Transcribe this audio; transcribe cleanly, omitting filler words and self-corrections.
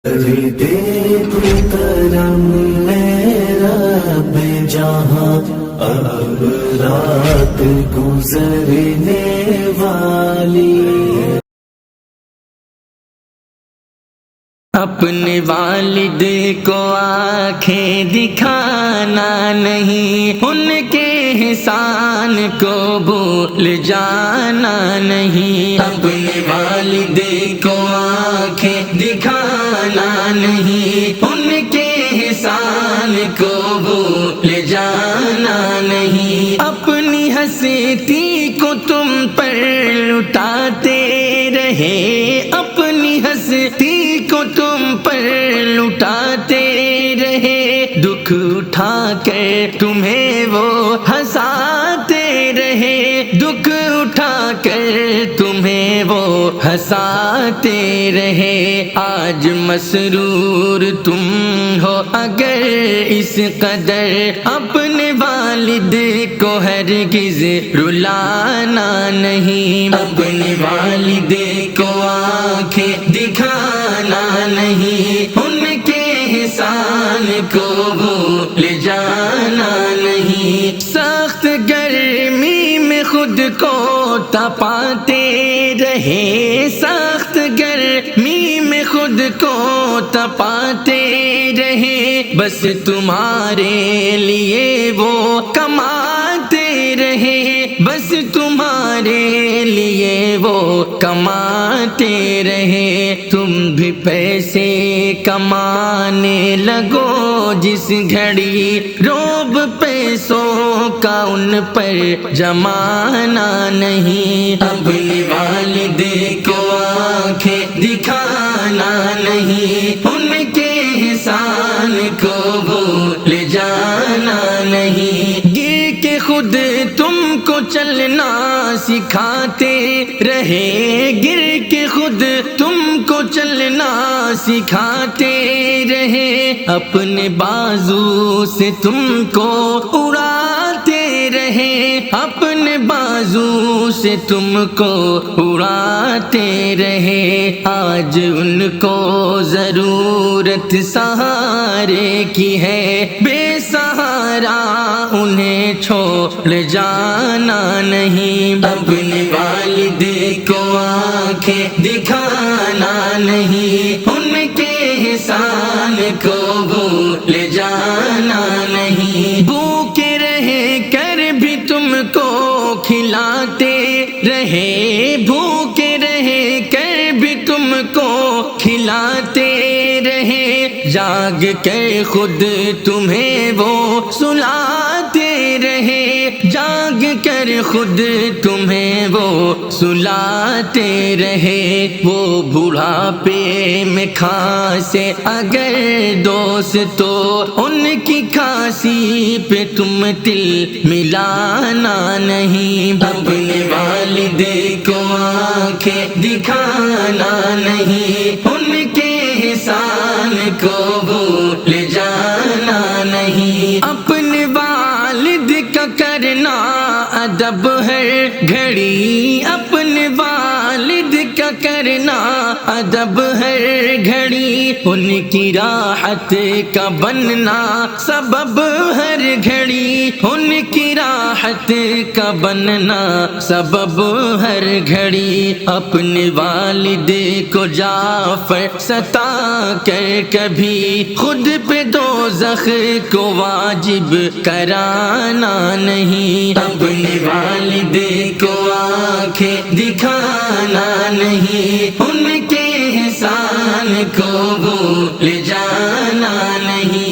دے تو کرم میرا بے جہاں اب رات گزرنے والی اپنے والد کو آنکھیں دکھانا نہیں، ان کے احسان کو بھول جانا نہیں۔ اپنے والد کو آنکھیں دکھانا نہیں، ان کے احسان کو بھول جانا نہیں۔ اپنی ہستی کو تم پر لٹاتے رہے، اپنی ہستی کو تم پر لٹاتے رہے، دکھ اٹھا کر تمہیں وہ ہنساتے رہے، دکھ اٹھا کر تمہیں وہ ہنساتے رہے۔ آج مسرور تم ہو اگر اس قدر، اپنے والد کو ہرگز رلانا نہیں۔ اپنے والد کو آنکھیں دکھانا نہیں، ان کے احسان کو بھول جانا نہیں۔ سخت گرمی میں خود کو تپاتے رہے، سخت گرمی میں خود کو تپاتے رہے، بس تمہارے لیے وہ کماتے رہے، بس تمہارے لیے وہ کماتے رہے۔ تم بھی پیسے کمانے لگو جس گھڑی، روب پیسوں کا ان پر جمانا نہیں۔ اپنے والد کو آنکھیں دکھانا نہیں، ان کے احسان کو بھول جانا نہیں۔ گر کے خود تم کو چلنا سکھاتے رہے، گر کے خود تم کو چلنا سکھاتے رہے، اپنے بازو سے تم کو اڑاتے رہے، اپنے بازو سے تم کو اڑاتے رہے۔ آج ان کو ضرورت سہارے کی ہے، بے سہارا انہیں چھوڑ جانا نہیں۔ اپنے والد کو آنکھیں دکھانا نہیں، ان کے احسان کو بھول جانا نہیں۔ بھوکے رہ کر بھی تم کو کھلاتے رہے، بھوکے رہ کر بھی تم کو کھلاتے رہے، جاگ کر خود تمہیں وہ سلاتے رہے، جاگ کر خود تمہیں وہ سلاتے رہے۔ وہ بڑھاپے میں کھانسے اگر دوست تو ان کی کھانسی پہ تم تل ملانا نہیں۔ اپنے والد کو آنکھیں دکھانا نہیں، ان کے احسان کو بھول جانا نہیں۔ اپنے والد کا کرنا ادب ہر گھڑی، اپنے والد کا کرنا ادب ہر گھڑی، ان کی راحت کا بننا سبب ہر گھڑی، ان کی راحت کا بننا سبب ہر گھڑی۔ اپنے والد کو جعفر ستا کر کبھی خود پہ دوزخ کو واجب کرانا نہیں۔ اپنے والد کو آنکھیں دکھانا نہیں، ان کے احسان کو بھول جانا نہیں۔